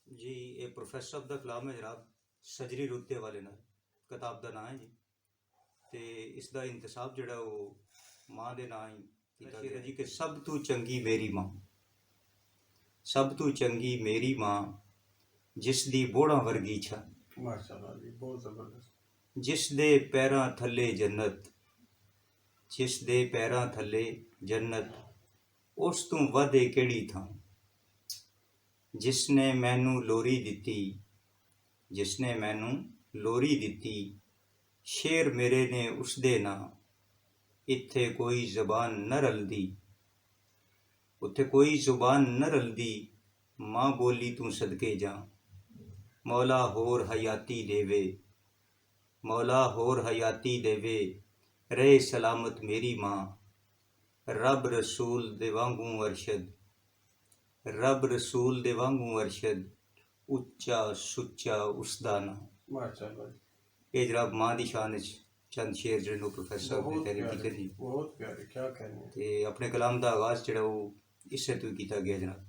ਜੀ ਇਹ ਪ੍ਰੋਫੈਸਰ ਸਾਹਿਬ ਦਾ ਕਲਾਮ ਹੈ ਜਨਾਬ। ਸਜਰੀ ਰੁੱਤੇ ਵਾਲੇ ਨਾਲ ਕਿਤਾਬ ਦਾ ਨਾਂ ਹੈ ਜੀ। ਤੇ ਇਸ ਦਾ ਇੰਤਸਾਬ ਜਿਹੜਾ ਉਹ ਮਾਂ ਦੇ ਨਾਂ ਹੀ ਕੀਤਾ ਗਿਆ ਜੀ ਕਿ ਸਭ ਤੋਂ ਚੰਗੀ ਮੇਰੀ ਮਾਂ, ਸਭ ਤੋਂ ਚੰਗੀ ਮੇਰੀ ਮਾਂ, ਜਿਸ ਦੀ ਬੋੜਾਂ ਵਰਗੀ ਛਾਂ, ਮਾਸ਼ਾਅੱਲਾ ਜੀ, ਬਹੁਤ ਜ਼ਬਰਦਸਤ। ਜਿਸ ਦੇ ਪੈਰਾਂ ਥੱਲੇ ਜੰਨਤ, ਜਿਸ ਦੇ ਪੈਰਾਂ ਥੱਲੇ ਜੰਨਤ, ਉਸ ਤੋਂ ਵਧੇ ਕਿਹੜੀ ਥਾਂ। ਜਿਸ ਨੇ ਮੈਨੂੰ ਲੋਰੀ ਦਿੱਤੀ, ਜਿਸ ਨੇ ਮੈਨੂੰ ਲੋਰੀ ਦਿੱਤੀ, ਸ਼ੇਰ ਮੇਰੇ ਨੇ ਉਸ ਦੇ ਨਾਂ, ਇੱਥੇ ਕੋਈ ਜ਼ਬਾਨ ਨ ਰਲਦੀ, ਉੱਥੇ ਕੋਈ ਜ਼ੁਬਾਨ ਨ ਰਲਦੀ, ਮਾਂ ਬੋਲੀ ਤੂੰ ਸਦਕੇ ਜਾ। ਮੌਲਾ ਹੋਰ ਹਯਾਤੀ ਦੇਵੇ, ਮੌਲਾ ਹੋਰ ਹਯਾਤੀ ਦੇਵੇ, ਰਹੇ ਸਲਾਮਤ ਮੇਰੀ ਮਾਂ। ਰੱਬ ਰਸੂਲ ਦੇ ਵਾਂਗੂ ਅਰਸ਼ਦ, ਰੱਬ ਰਸੂਲ ਦੇ ਵਾਂਗੂ ਅਰਸ਼ਦ, ਉੱਚਾ ਸੁੱਚਾ ਉਸ ਦਾ ਨਾਂ। ਮਾਸ਼ਾਅੱਲਾ ਜੀ, ਇਹ ਜਨਾਬ ਮਾਂ ਦੀ ਸ਼ਾਨ ਵਿੱਚ ਚੰਦ ਸ਼ੇਰ ਜਿਹੜੇ ਨੂੰ ਪ੍ਰੋਫੈਸਰ ਸਾਹਿਬ ਨੇ ਬਹੁਤ ਤਿਆਰੀ ਕੀਤੇ ਪਿਆਰੇ, ਜੀ। ਬਹੁਤ ਪਿਆਰੇ, ਕੀ कहने। ਤੇ ਆਪਣੇ ਕਲਾਮ ਦਾ ਆਗਾਜ਼ ਜਿਹੜਾ ਉਹ ਇਸੇ ਤੋਂ ਹੀ ਕੀਤਾ ਗਿਆ ਜਨਾਬ।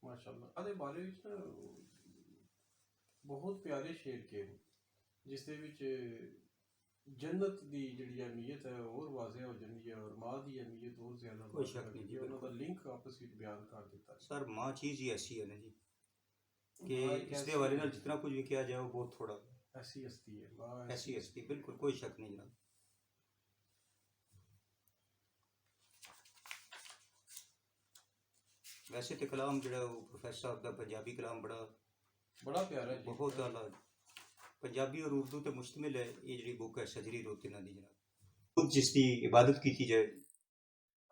ਮਾਸ਼ਾਅੱਲਾ ਅਦੇ ਬਾਰੇ ਵਿੱਚ ਨਾ ਬਹੁਤ ਪਿਆਰੇ ਸ਼ੇਰ ਕੇ ਜਿਸ ਦੇ ਵਿੱਚ ਜੰਨਤ ਦੀ ਜਿਹੜੀ ਅਹਿਮੀਅਤ ਹੈ ਹੋਰ ਵਾਜ਼ਿਹ ਹੋ ਜਾਂਦੀ ਹੈ ਔਰ ਮਾਂ ਦੀ ਅਹਿਮੀਅਤ ਹੋਰ ਜ਼ਿਆਦਾ ਕੋਈ ਸ਼ੱਕ ਨਹੀਂ ਜੀ, ਉਹਨਾਂ ਦਾ ਲਿੰਕ ਆਪਸ ਵਿੱਚ ਬਿਆਨ ਕਰ ਦਿੱਤਾ। ਸਰ ਮਾਂ ਚੀਜ਼ ਹੀ ਐਸੀ ਹੈ ਨਾ ਜੀ ਕਿ ਮਾਂ ਇੱਕ ਇਸ ਦੇ ਐਸੀ- ਹਵਾਲੇ ਨਾਲ ਜਿतना कुछ भी किया जाए वो बहुत थोड़ा। ऐसी हस्ती है माँ, ऐसी हस्ती बिल्कुल कोई शक नहीं जनाब। वैसे तो कलाम ਜਿਹੜਾ ਉਹ ਪ੍ਰੋਫੈਸਰ ਸਾਹਿਬ ਦਾ ਪੰਜਾਬੀ ਕਲਾਮ बड़ा प्यारा है जी। ਬਹੁਤ ਆਲਾ ਪੰਜਾਬੀ ਔਰ ਉਰਦੂ ਤੇ ਮੁਸ਼ਤਮਿਲ ਹੈ। ਇਹ ਜਿਹੜੀ ਬੁੱਕ ਹੈ ਸਜਰੀ ਰੋਤੇ ਨਾਲ ਦੀ ਜਨਾਬ, ਜਿਸ ਦੀ ਇਬਾਦਤ ਕੀਤੀ ਜਾਏ।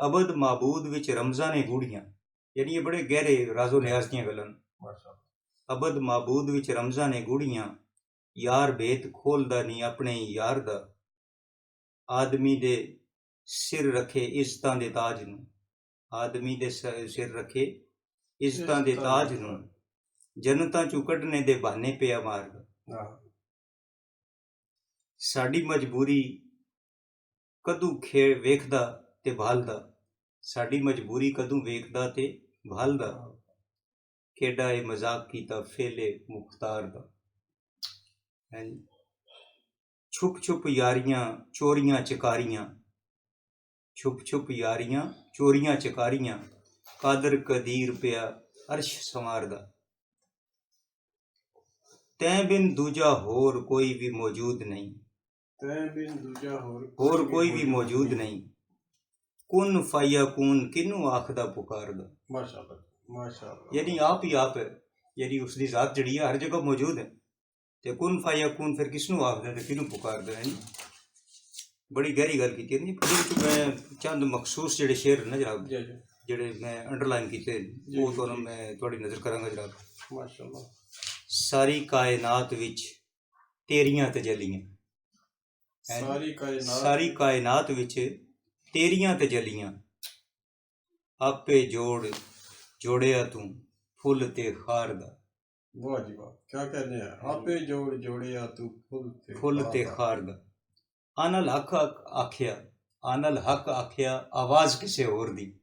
ਅਬਦ ਮਾਬੂਦ ਵਿੱਚ ਰਮਜ਼ਾਂ ਨੇ ਗੂੜੀਆਂ, ਯਾਨੀ ਇਹ ਬੜੇ ਗਹਿਰੇ ਰਾਜ਼ੋ ਨਿਆਜ਼ ਦੀਆਂ ਗੱਲਾਂ। माशाअल्लाह। ਅਬਦ ਮਾਬੂਦ ਵਿੱਚ ਰਮਜ਼ਾਂ ਨੇ ਗੂੜੀਆਂ, ਯਾਰ ਭੇਤ ਖੋਲਦਾ ਨਹੀਂ ਆਪਣੇ ਯਾਰ ਦਾ। ਆਦਮੀ ਦੇ ਸਿਰ ਰੱਖੇ ਇੱਜ਼ਤਾਂ ਦੇ ਤਾਜ ਨੂੰ, ਆਦਮੀ ਦੇ ਸਿਰ ਰੱਖੇ ਇੱਜ਼ਤਾਂ ਦੇ ਤਾਜ ਨੂੰ, ਜੰਨਤਾਂ ਚੋਂ ਕੱਢਣੇ ਦੇ ਬਹਾਨੇ ਪਿਆ ਮਾਰਦਾ। हाँ, ਸਾਡੀ ਮਜਬੂਰੀ ਕਦੋਂ ਵੇਖਦਾ ਤੇ ਭਾਲਦਾ, ਸਾਡੀ ਮਜਬੂਰੀ ਕਦੋਂ ਵੇਖਦਾ ਤੇ ਭਾਲਦਾ। ਕਿਹੜਾ ਇਹ ਮਜ਼ਾਕ ਕੀਤਾ ਫੇਲੇ ਮੁਖਤਾਰ ਦਾ। ਛੁਪ ਛੁਪ ਯਾਰੀਆਂ ਚੋਰੀਆਂ ਚਕਾਰੀਆਂ, ਛੁਪ ਛੁਪ ਯਾਰੀਆਂ ਚੋਰੀਆਂ ਚਕਾਰੀਆਂ, ਕਾਦਰ ਕਦੀਰ ਪਿਆ ਅਰਸ਼ ਸੰਵਾਰਦਾ। ਤੈਂ ਬਿਨ ਦੂਜਾ ਹੋਰ ਕੋਈ ਵੀ ਮੌਜੂਦ ਨਹੀਂ, तै बिन दूजा ਹੋਰ ਕੋਈ ਵੀ ਮੌਜੂਦ ਨਹੀਂ। ਕੁਨ ਫਾਇਆ ਕੂਨ ਕਿਹਨੂੰ ਆਖਦਾ ਪੁਕਾਰਦਾ। माशाअल्लाह, माशाअल्लाह। ਯਾਨੀ ਆਪ ਹੀ ਆਪ ਹੈ, ਯਾਨੀ ਉਸ ਦੀ ਜ਼ਾਤ ਜਿਹੜੀ ਹੈ ਹਰ ਜਗ੍ਹਾ ਮੌਜੂਦ ਹੈ। ਤੇ ਕੁਨ ਫਾਇਆ ਕੂਨ ਫਿਰ ਕਿਸ ਨੂੰ ਆਖਦਾ ਤੇ ਕਿਹਨੂੰ ਪੁਕਾਰਦਾ ਹੈ। ਬੜੀ ਗਹਿਰੀ ਗੱਲ ਕੀਤੀ ਹੈ। ਮੈਂ ਚੰਦ ਮਖਸੂਸ ਜਿਹੜੇ ਸ਼ੇਰ ਨੇ ਜਨਾਬ, जी जी, ਜਿਹੜੇ ਮੈਂ ਅੰਡਰਲਾਈਨ ਕੀਤੇ ਉਹ ਤੁਹਾਨੂੰ ਮੈਂ ਤੁਹਾਡੀ ਨਜ਼ਰ ਕਰਾਂਗਾ ਜਨਾਬ। माशाअल्लाह। ਸਾਰੀ ਕਾਇਨਾਤ ਵਿੱਚ ਤੇਰੀਆਂ ਤਜੱਲੀਆਂ, सारी कायनात, ਸਾਰੀ ਕਾਇਨਾਤ ਵਿੱਚ ਤੇਰੀਆਂ ਤਜੱਲੀਆਂ, ਆਪੇ ਜੋੜਿਆ ਤੂੰ ਫੁੱਲ ਤੇ ਖਾਰ ਦਾ। वाह जी वाह, क्या कहने हैं। आपे जोड़ जोड़िया तू ਫੁੱਲ ਤੇ ਖਾਰ ਦਾ। ਆਨਲ ਹੱਕ ਆਖਿਆ, ਆਨਲ ਹੱਕ ਆਖਿਆ ਆਵਾਜ਼ ਕਿਸੇ ਹੋਰ ਦੀ।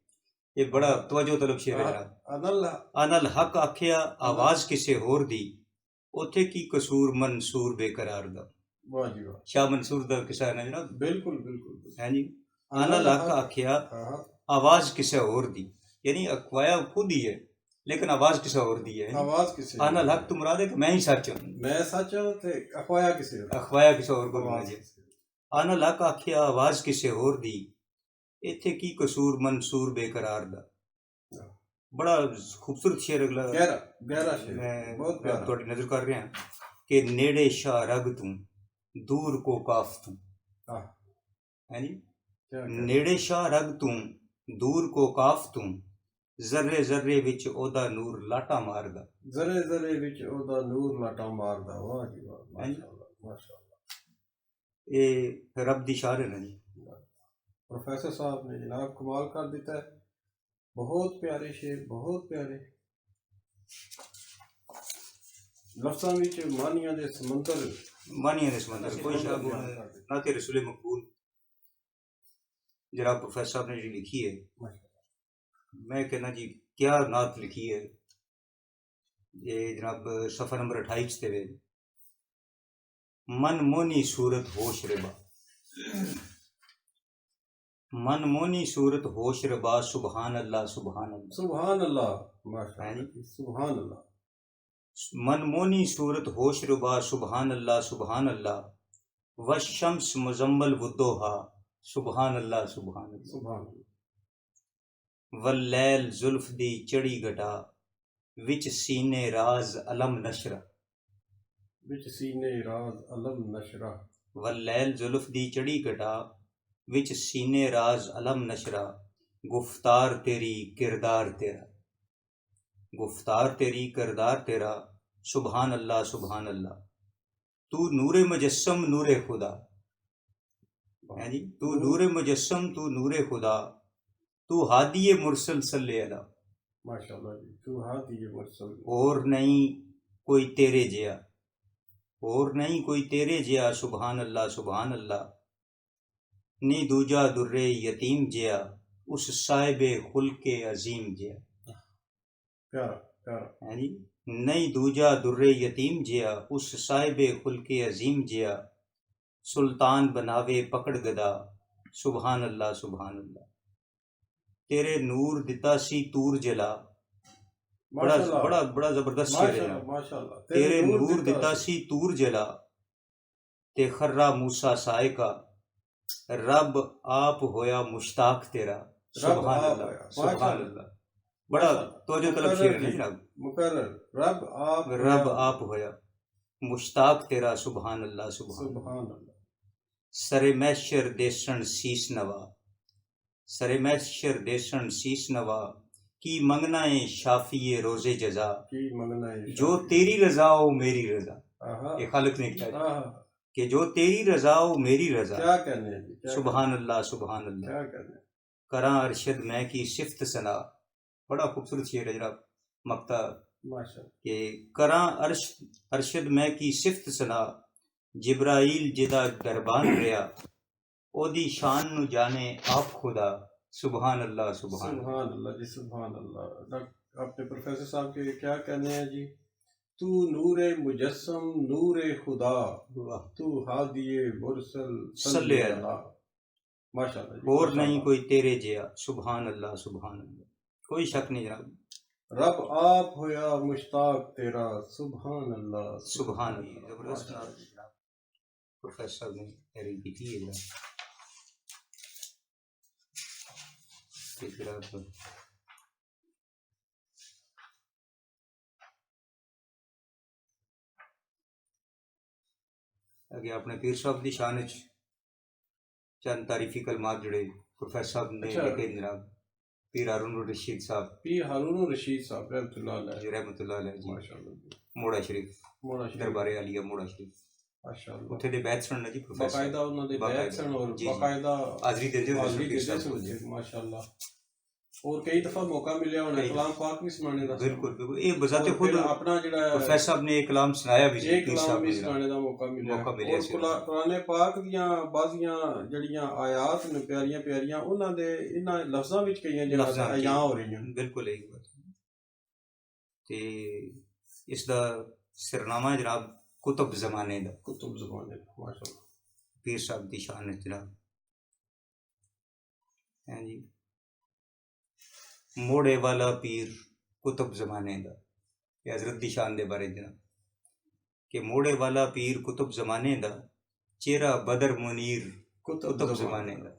ਇਹ ਬੜਾ ਤਵੱਜੋ ਤਲਬ ਸ਼ੇਰ ਹੈ ਜਨਾਬ। अनल ਆਨਲ ਹੱਕ ਆਖਿਆ ਆਵਾਜ਼ ਕਿਸੇ ਹੋਰ ਦੀ, ਉੱਥੇ ਕੀ ਕਸੂਰ ਮਨਸੂਰ ਬੇਕਰਾਰ ਦਾ। वाह जी वाह, ਸ਼ਾਹ ਮਨਸੂਰ ਦਾ ਕਿੱਸਾ ਹੈ ਨਾ ਜਨਾਬ। बिल्कुल बिल्कुल। ਹੈ ਜੀ। ਆਨਲ ਹੱਕ ਆਖਿਆ हाँ, आवाज किसी और दी, यानी अखवाया खुद ही है लेकिन आवाज किसी और दी है। आवाज किसे। आना हक तो मुराद है कि मैं ही सच हूँ, मैं सच हूं ते अखवाया किसे। अखवाया किसी और को आवाज मिल जाए। किसे। आना हक आखिया आवाज किसी और दी, इत्थे की कसूर मंसूर बेकरार दा। बड़ा खूबसूरत शेर अगला गहरा गहरा शेर, मैं बहुत प्यारा। थोड़ी नजर कर रहा कि नेड़े शाह रग तू दूर को काफ तू। हाँ, है जी। क्या कहने। नेड़े शाह रग तू दूर को काफ तू, ਜ਼ਰਰੇ ਜ਼ਰਰੇ ਵਿੱਚ ਉਹਦਾ ਨੂਰ ਲਾਟਾ ਮਾਰਦਾ। ਜ਼ਰੇ ਜ਼ਰੇ ਵਿੱਚ ਉਹਦਾ ਨੂਰ ਲਾਟਾ ਮਾਰਦਾ। ਵਾਹ ਜੀ ਵਾਹ, ਮਾਸ਼ਾਅੱਲਾ ਮਾਸ਼ਾਅੱਲਾ। ਇਹ ਰੱਬ ਦੀ ਸ਼ਾਨ ਹੈ ਜੀ। प्रोफेसर साहब ने जनाब कमाल कर दिता है। बहुत प्यारे शेर, बहुत प्यारे लफ्ज़ां विच मानियां दे समंदर, ਮਾਨੀਆਂ ਦੇ ਸਮੰਦਰ ਕੋਈ ਸ਼ਾਬ ਨਾ ਤੇ ਰਸੂਲ ਮਕਬੂਲ जनाब प्रोफेसर साहब ने जी लिखी है। मैं कहना जी क्या नात लिखी है। ये जनाब सफ़र नंबर 28 ते वे मन मोनी सूरत होश रबा, मन मोनी सूरत होश रबा, सुबहान अल्लाह सुबहान अल्लाह। सुभान अल्लाह, माशाअल्लाह, सुभान अल्लाह। मन मोनी सूरत होश रबा, सुबहान अल्लाह सुबहान अल्लाह। वशम्स मुजम्मल वुद्दोहा, सुबहान अल्लाह सुबहान अल्लाह। सुभान अल्लाह। वल्लैल जुल्फ दी चढ़ी गटा, विच सीने राज अलम नशरा। विच सीने राज अलम नशरा। वल्लैल जुल्फ दी चढ़ी गटा, विच सीने राज अलम नशरा। गुफ्तार तेरी किरदार तेरा, गुफ्तार तेरी किरदार तेरा, सुबहान अल्लाह सुबहान अल्लाह। तू नूरे मुजस्सम नूरे खुदा, है जी, तू नूरे मुजस्सम तू नूरे खुदा, तू हादिये मुरसल सल्ले अला। माशाअल्लाह जी, तू हादिये मुरसल। और नहीं कोई तेरे जिया, और नहीं कोई तेरे जिया, सुबहान अल्लाह सुबहान अल्लाह। नी दूजा दुर्रे यतीम जिया, उस साहिबे खुल्के अजीम जिया। प्यारा प्यारा। है जी, नहीं दूजा दुर्रे यतीम जिया, उस साहिबे खुल्के अजीम जिया। सुल्तान बनावे पकड़ गदा, सुबहान अल्लाह सुबहान अल्लाह। तेरे नूर दिता सी तूर जला, बड़ा माशाअल्लाह, बड़ा बड़ा जबरदस्त शेर है माशाअल्लाह, जनाब। माशाअल्लाह। तेरे नूर दिता सी तूर जला, ते खर्रा मूसा सायका, रब आप होया मुश्ताक तेरा, सुबहान आप अल्लाह होया, सुबहान माशाअल्लाह, अल्लाह। बड़ा तवज्जो तलब शेर है ना जनाब। मुकर्रर, रब आप रब होया, आप होया मुश्ताक तेरा, सुबहान अल्लाह सुबहान अल्लाह। सुभान अल्लाह। सरे मैशर देसन शीस नवा, सरे मैशर देसन शीस नवा। की मंगना है शाफिए रोजे जजा, की मंगना है जो तेरी रजा हो मेरी रजा। आहा, ये खालिक ने कहा आहा, कि जो तेरी रजा हो मेरी रजा, क्या कहने हैं जी, क्या सुबहान अल्लाह सुबहान कहने हैं, अल्लाह। क्या कहने हैं। करा अरशद मैं की सिफ्त सना, बड़ा खूबसूरत शेर है जनाब मक्ता माशाअल्लाह। के करा अरशद मैं की सिफ्त सना, जिब्राइल जिदा दरबान रहा, ओदी शान नु जाने आप खुदा, सुबहान अल्लाह सुबहान अल्लाह। सुभान अल्लाह जी, सुभान अल्लाह। अपने प्रोफेसर साहब के क्या कहने हैं जी। तू नूरे मुजस्सम नूरे खुदा, वाह, तू हादिये मुरसल सल्ले सल्ले अला। अला। माशाअल्लाह जी, और नहीं माशाअल्लाह। कोई तेरे जिया, सुबहान अल्लाह सुबहान अल्लाह। कोई शक नहीं जनाब। रब आप होया मुश्ताक तेरा, सुभान अल्लाह सुबहान अल्लाह, जबरदस्त माशाअल्लाह जनाब। जी। प्रोफेसर ने तहरीर की थी ये जनाब। अगे अपने पीर साहब की शान च चंद तारीफी कलमात जुड़े प्रोफेसर साहब ने अच्छा। लिखे जनाब। पीर हारून रशीद साहब पीर हारून रशीद साहब रहमतुल्लाह अलैह, जी रहमतुल्लाह अलैह जी, माशाअल्लाह जी। मोड़ा शरीफ मोड़ा शरीफ, दरबारे आलिया मोड़ा शरीफ, माशाअल्लाह। ਉੱਥੇ ਦੇ ਬੈਚ ਸੁਣਨਾ ਜੀ ਪ੍ਰੋਫੈਸਰ बाकायदा उन्होंने बैत सन और जी, जी। बाकायदा हाजरी देते हुए हाजरी पीर देते साहब को जी। थे, माशाअल्लाह। और कई दफा मौका मिला होना कई- कलाम पाक भी सुनाने का। बिल्कुल बिल्कुल ये बजाते और खुद फिर अपना जड़ा प्रोफेसर साहब ने एक कलाम सुनाया भी जी एक पीर कलाम साहब भी ने जनाब। सुनाने का मौका मिला मौका मिलिਆ और ਸੀ कुरान पाक दियां बाजियां जड़ियां आयात ने प्यारियां प्यारियां उन्हां दे इन्हां लफ्जां विच कईयां जगह लफ्जां अयां हो रहीਆਂ। बिल्कुल यही बात ਤੇ ਇਸ ਦਾ ਸਿਰਨਾਮਾ ਜਨਾਬ ਕੁਤਬ ਜ਼ਮਾਨੇ ਦਾ कुतुब ज़माने माशाअल्लाह। पीर साहब की शान है जनाब। हैं जी, मोड़े वाला पीर कुतुब जमाने का, ये हजरत की शान के बारे जनाब कि मोड़े वाला पीर कुतुब जमाने का, चेहरा बदर मुनीर कुतुब जमाने का।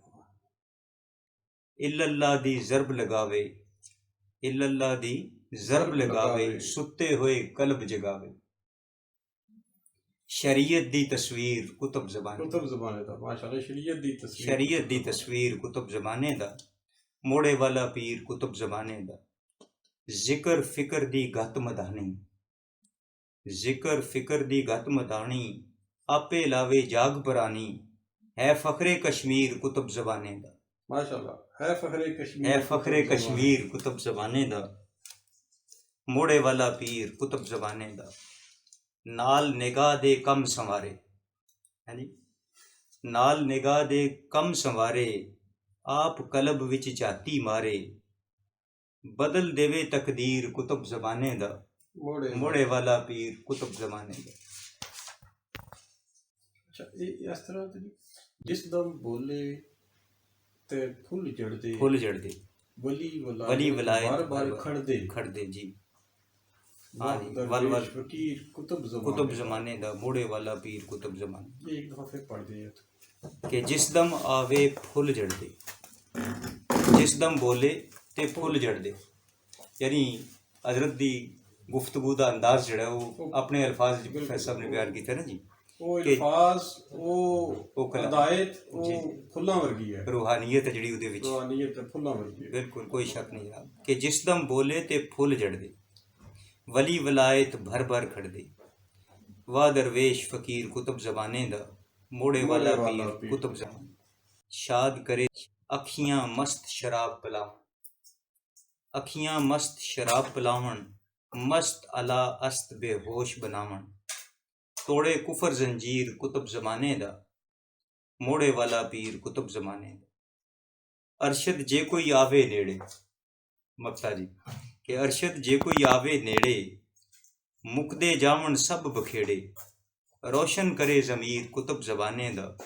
इल्लल्लाह दी जरब लगावे, इल्लल्लाह दी जरब लगावे, सुते हुए कल्ब जगावे। शरीयत दी तस्वीर कुतुब जमाने, कुतुब ज़माने दा माशाअल्लाह। शरीयत दी तस्वीर, शरीयत दी तस्वीर कुतुब जमाने दा, मोड़े वाला पीर कुतुब जमाने दा। जिक्र फिक्र दी गत मदानी, जिक्र फिक्र दी गत मदानी, आपे लावे जाग परानी, है फखरे कश्मीर कुतुब जमाने दा। माशाअल्लाह। है फखरे कश्मीर, है फखरे कश्मीर कुतुब जमाने दा, मोड़े वाला पीर कुतुब जमाने दा। नाल निगाह दे कम संवारे, है जी, नाल निगाह दे कम संवारे, आप कलब विच झाती मारे, बदल देवे तकदीर कुतुब जमाने दा। मोड़े वाला पीर कुतुब जमाने दा। ਅੱਛਾ, ਇਹ ਇਸ ਤਰ੍ਹਾਂ ਤੇ ਜਿਸ ਦਮ ਬੋਲੇ ਤੇ ਫੁੱਲ ਜੜਦੇ, फुल जड़दे, ਵਲੀ वली ਵਲਾਇਤ वलायत ਬਾਰ ਬਾਰ ਖੜਦੇ, खड़दे जी। हाँ ਵਾਹ जी, ਦਰਵੇਸ਼ वल ਫਕੀਰ ਕੁਤਬ कुतुब ਜ਼ਮਾਨੇ। जमाने दा, मोड़े वाला पीर कुतुब जमाने। ਇਹ ਇੱਕ ਦਫਾ ਫਿਰ ਪੜ੍ਹਦੇ ਆ कि जिस दम आवे फुल जड़दे, जिस दम बोले ते फुल जड़दे, यानी हजरत दी गुफ्तगू दा अंदाज जिहड़ा वो अपने अल्फाज च प्रोफेसर साहब ने बयान कीता ना जी। ਉਹ ਕਿ ਅਲਫਾਜ਼, ਉਹ ਕਲਾ- ਹਦਾਇਤ, ਜੀ। ਉਹ ਫੁੱਲਾਂ ਵਰਗੀ ਹੈ, रूहानियत है जिहड़ी ਉਹਦੇ ਵਿੱਚ, ਰੂਹਾਨੀਅਤ ਤੇ ਫੁੱਲਾਂ ਵਰਗੀ ਹੈ। बिल्कुल कोई शक नहीं जनाब। कि जिस दम बोले ते फुल जड़दे, वली वलायत भर भर खड़दे, वाह दरवेश फकीर कुतुब जमाने दा, मोड़े वाला पीर कुतुब जमाने। शाद करे अखियां मस्त शराब पिलावन, अखियां मस्त शराब पिलावन, मस्त अला अस्त बेहोश बनावन, तोड़े कुफर जंजीर कुतुब जमाने दा, मोड़े वाला पीर कुतुब जमाने दा। अरशद जे कोई आवे नेड़े, मक्ता जी कि अरशद जे कोई आवे नेड़े, मुकदे जावन सब बखेड़े, रोशन करे जमीर कुतुब जमाने दा,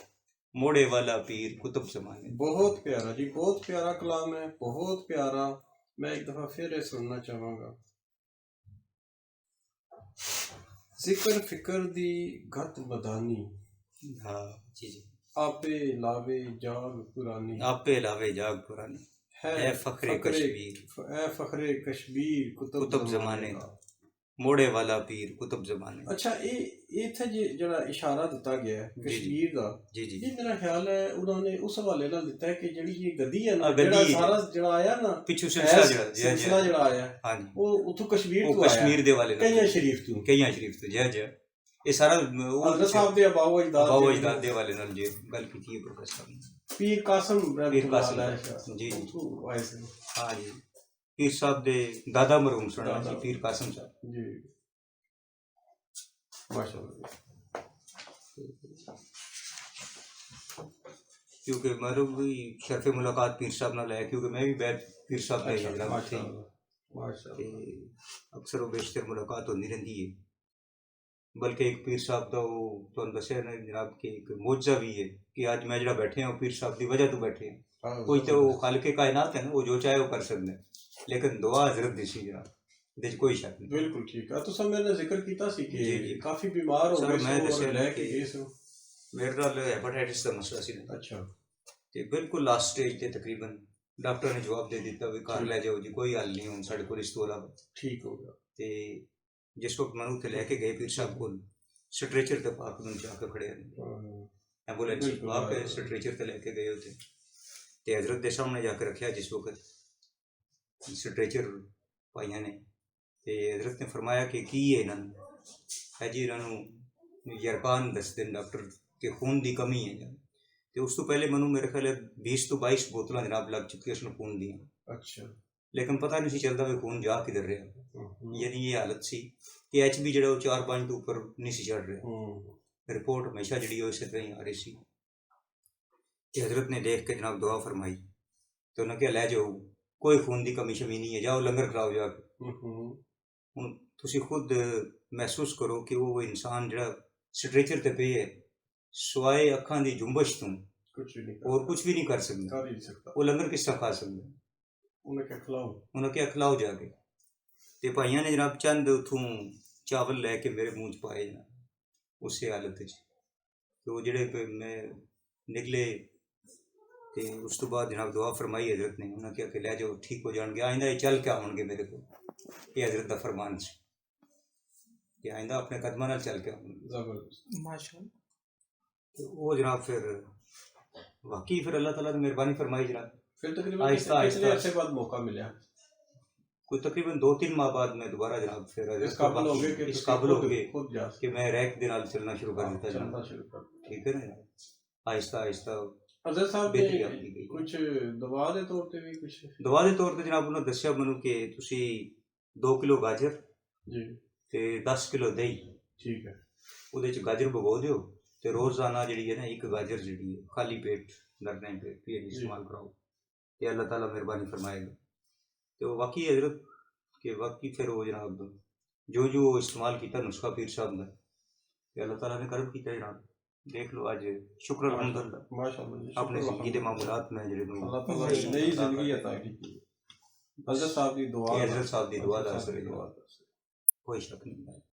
मोड़े वाला पीर कुतुब जमाने दा। बहुत प्यारा जी, बहुत प्यारा कलाम है, बहुत प्यारा। मैं एक दफा फिर ये सुनना चाहूँगा। जिक्र फिक्र दी गत बदानी, हाँ जी जी। आपे लावे जाग पुरानी, आपे लावे जाग पुरानी, है फखरे कश्मीर, है फखरे कश्मीर कुतुब कुतुब जमाने जमाने दा, दा। मोड़े वाला पीर कुतुब जमाने। अच्छा, ਇਹ ਇੱਥੇ ਜਿਹੜਾ ਇਸ਼ਾਰਾ ਦਿੱਤਾ ਗਿਆ ਹੈ ਜੀ, ਜੀ। ਕਸ਼ਮੀਰ ਦਾ, जी जी। ਇਹ ਮੇਰਾ ਖਿਆਲ ਹੈ ਉਹਨਾਂ ਨੇ ਉਸ ਹਵਾਲੇ ਨਾਲ ਦਿੱਤਾ ਹੈ ਕਿ ਜਿਹੜੀ ਇਹ ਗੱਦੀ ਹੈ ਨਾ, ਗੱਦੀ ਜਿਹੜਾ ਹੈ। ਸਾਰਾ ਜਿਹੜਾ ਆਇਆ ਨਾ, पिछू सिलसिला ਸਿਲਸਿਲਾ जड़ा ਜਿਹੜਾ ਆਇਆ, हाँ जी, ਉਹ ਉੱਥੋਂ ਕਸ਼ਮੀਰ वो ਤੋਂ ਆਇਆ, कश्मीर दे वाले ਕਈਆਂ ਸ਼ਰੀਫ ਤੋਂ। कईयां शरीफ तो जय जय ये सारा हज़रत साहब दे अबाओ अजदाद बाबा ਜਿਹੜੇ अजदाद दे वाले नाल जी गल की प्रोफेसर ने। ਪੀਰ ਕਾਸਮ पीर कासिम रहमतुल्लाह जी जी ਉੱਥੋਂ ਆਏ ਸੀ। हाँ जी, पीर साहब दे दादा मरहूम सुना जी, दादा। पीर कासिम साहब जी, माशाअल्लाह। क्योंकि मेरे भी शरफ मुलाकात पीर साहब नाल है, क्योंकि मैं भी बैठ पीर साहब दे अच्छा, जनाब थे माशाअल्लाह माशाअल्लाह। ते अक्सर व बेशतर मुलाकात होती रहती है। बल्कि एक पीर साहब का वो तो दसिया ने जनाब कि एक मोजा भी है कि आज मैं जरा बैठे हैं पीर साहब की वजह तो बैठे हैं। हाँ, कोई तो वो खालिक कायनात है ना, वो जो चाहे वो कर सकते हैं, लेकिन दुआ हजरत दी सी जनाब, ਇਹਦੇ 'ਚ ਕੋਈ ਸ਼ੱਕ ਨਹੀਂ। ਬਿਲਕੁਲ ਠੀਕ ਹੈ। ਤੁਸੀਂ ਮੈंने ਜ਼ਿਕਰ ਕੀਤਾ ਸੀ ਜੀ, ਕਿ ਜੀ। ਕਾਫੀ ਬਿਮਾਰ ਹੋ ਸਰ, ਗਏ ਮੈਂ ਸੀ ਦੱਸਿਆ ਔਰ ਲੈ ਨਾ ਕੇ ਕਿ ਗਏ ਸੀ। ਮੇਰੇ ਨਾਲ ਹੈਪਾਟਾਈਟਿਸ ਦਾ ਮਸਲਾ ਸੀ ਨਾ, ਅੱਛਾ, ਤੇ ਬਿਲਕੁਲ ਲਾਸਟ ਸਟੇਜ ਤੇ ਤਕਰੀਬਨ ਡਾਕਟਰ ਨੇ ਜਵਾਬ ਦੇ ਦਿੱਤਾ ਵੀ ਘਰ ਲੈ ਜਾਓ ਜੀ, ਕੋਈ ਹੱਲ ਨਹੀਂ ਹੁਣ ਸਾਡੇ ਕੋਲ ਇਸ ਤੋਂ ਇਲਾਵਾ। ਠੀਕ ਹੋ ਗਿਆ। ਤੇ ਜਿਸ ਵਕਤ ਮੈਨੂੰ ਉੱਥੇ ਲੈ ਕੇ ਗਏ ਪੀਰ ਸਾਹਿਬ ਕੋਲ, ਸਟ੍ਰੈਚਰ ਤੇ ਪਾ ਕੇ ਮੈਨੂੰ ਜਾ ਕੇ ਖੜਿਆ ਹਾਂ, ਐਂਬੂਲੈਂਸ ਬਿਲਕੁਲ। ਪਾ ਕੇ ਸਟ੍ਰੈਚਰ ਤੇ ਲੈ ਕੇ ਗਏ ਉੱਥੇ, ਤੇ ਹਜ਼ਰਤ ਦੇ ਸਾਹਮਣੇ ਜਾ ਕੇ ਰੱਖਿਆ ਜਿਸ ਵਕਤ ਸਟ੍ਰੈਚਰ ਪਾਈਆਂ ਨੇ, ਤੇ ਹਜ਼ਰਤ ਨੇ ਫਰਮਾਇਆ ਕਿ ਕੀ ਹੈ ਇਹਨਾਂ ਨੂੰ, ਹੈ ਜੀ ਇਹਨਾਂ ਨੂੰ ਯਰਪਾਨ ਦੱਸਦੇ ਨੇ ਡਾਕਟਰ ਕਿ ਖੂਨ ਦੀ ਕਮੀ ਹੈ ਜਨਾਬ। ਤੇ ਉਸ ਤੋਂ ਪਹਿਲੇ ਮੈਨੂੰ ਮੇਰੇ ਖਿਆਲ 20 ਤੋਂ 22 ਬੋਤਲਾਂ ਜਨਾਬ ਲੱਗ ਚੁੱਕੀਆਂ ਉਸ ਨੂੰ ਖੂਨ ਦੀਆਂ, ਅੱਛਾ। ਲੇਕਿਨ ਪਤਾ ਨਹੀਂ ਸੀ ਚੱਲਦਾ ਵੀ ਖੂਨ ਜਾ ਕਿਧਰ ਰਿਹਾ। ਹੂੰ, ਯਾਨੀ ਇਹ ਹਾਲਤ ਸੀ ਕਿ ਐਚਬੀ ਜਿਹੜਾ ਉਹ 4-5 ਤੋਂ ਉੱਪਰ ਨਹੀਂ ਸੀ ਚੜ ਰਿਹਾ। ਹੂੰ, ਰਿਪੋਰਟ ਹਮੇਸ਼ਾ ਜਿਹੜੀ ਉਹ ਇਸੇ ਤਰ੍ਹਾਂ ਹੀ ਆ ਰਹੀ ਸੀ। ਤੇ ਹਜ਼ਰਤ ਨੇ ਦੇਖ ਕੇ ਜਨਾਬ ਦੁਆ ਫਰਮਾਈ, ਤੇ ਉਹਨਾਂ ਕਿਹਾ ਲੈ ਜਾਓ, ਕੋਈ ਖੂਨ ਦੀ ਕਮੀ ਸ਼ਮੀ ਨਹੀਂ ਹੈ, ਜਾਓ ਲੰਗਰ ਖਿਲਾਓ ਜਾ ਕੇ। ਹੂੰ, ਹੁਣ ਤੁਸੀਂ ਖੁਦ ਮਹਿਸੂਸ ਕਰੋ ਕਿ ਉਹ ਇਨਸਾਨ ਜਿਹੜਾ ਸਟ੍ਰੈਚਰ ਤੇ ਪਿਆ ਹੈ, ਸਿਵਾਏ ਅੱਖਾਂ ਦੀ ਜੁੰਬਸ਼ ਤੋਂ ਕੁਛ ਵੀ ਨਹੀਂ ਹੋਰ ਕੁਝ ਵੀ ਨਹੀਂ ਕਰ ਸਕਦਾ। ਕਰ ਹੀ ਨਹੀਂ ਸਕਦਾ। ਉਹ ਲੰਗਰ ਕਿਸ ਤਰ੍ਹਾਂ ਖਾ ਸਕਦਾ? ਉਹਨੇ ਕਿਹਾ ਖਿਲਾਓ। ਉਹਨਾਂ ਕਿਹਾ ਖਿਲਾਓ ਜਾ ਕੇ। ਤੇ ਭਾਈਆਂ ਨੇ ਜਨਾਬ ਚੰਦ ਉੱਥੋਂ ਚਾਵਲ ਲੈ ਕੇ ਮੇਰੇ ਮੂੰਹ 'ਚ ਪਾਏ ਜਨਾਬ, ਉਸੇ ਹਾਲਤ 'ਚ। ਤੇ ਉਹ ਜਿਹੜੇ ਮੈਂ ਨਿਕਲੇ, ਤੇ ਉਸ ਤੋਂ ਬਾਅਦ ਜਨਾਬ ਦੁਆ ਫਰਮਾਈ ਹਜ਼ਰਤ ਨੇ, ਉਹਨਾਂ ਕਿਹਾ ਕਿ ਲੈ ਜਾਓ ਠੀਕ ਹੋ ਜਾਣਗੇ, ਆਇੰਦਾ ਇਹ ਚੱਲ ਕੇ ਆਉਣਗੇ ਮੇਰੇ ਕੋਲ। ਇਹ ਹਜ਼ਰਤ ਦਾ ਫਰਮਾਨ ਸੀ ਕਿ ਆਇੰਦਾ ਆਪਣੇ ਕਦਮਾਂ ਨਾਲ ਚੱਲ ਕੇ ਆਉਣਗੇ। ਜ਼ਬਰਦस्त, माशाअल्लाह। ਤੇ ਉਹ ਜਨਾਬ ਫਿਰ वाकई फिर अल्लाह ताला ने मेहरबानी फरमाई जनाब। फिर तकरीबन आहिस्ता कितने आहिस्ता अरसे बाद मौका मिला? कोई तकरीबन 2-3 माह बाद मैं दोबारा जनाब फिर इस काबिल हो गए कि इस तुसी काबिल हो खुद- गए खुद जा कि मैं रैक के नाल चलना शुरू कर दिता चलना जनाब। शुरू कर। ठीक है ना जनाब, आहिस्ता आहिस्ता हज़रत साहब बेहतरी ने आती गई। कुछ दवा ਦੇ ਤੌਰ ਤੇ ਵੀ ਕੁਝ? ਦਵਾ ਦੇ ਤੌਰ ਤੇ ਜਨਾਬ ਉਹਨਾਂ ਦੱਸਿਆ ਮੈਨੂੰ ਕਿ ਤੁਸੀਂ 2 ਕਿਲੋ ਗਾਜਰ ਜੀ, ਤੇ 10 ਕਿਲੋ ਦਹੀਂ, ਠੀਕ ਹੈ। ਉਹਦੇ ਚ ਗਾਜਰ ਭਗੋ ਦਿਓ, ਤੇ ਰੋਜ਼ਾਨਾ ਜਿਹੜੀ ਹੈ ਨਾ ਇੱਕ ਗਾਜਰ ਜਿਹੜੀ ਹੈ ਖਾਲੀ ਪੇਟ ਨਰਨੇ पे पिए इस्तेमाल कराओ, ਤੇ अल्लाह ताला मेहरबानी फरमाएगा। तो वाकई हजरत के वाकई फिर वो जनाब जो जो इस्तेमाल किया नुस्खा पीर साहब ने, ते अल्लाह ताला ने करम किया जनाब। देख लो अज शुक्र अल्हम्दुलिल्लाह माशाअल्लाह जी, अपने शुक्र जिंदगी के मामूलात में जेह्ड़े नूं अल्लाह ताला ने नई जिंदगी अता की। हजरत साहब की दुआ ये हजरत साहब दी दुआ दा हजरत असर साहब है दी दुआ जनाब, दा असर। कोई शक नहीं है।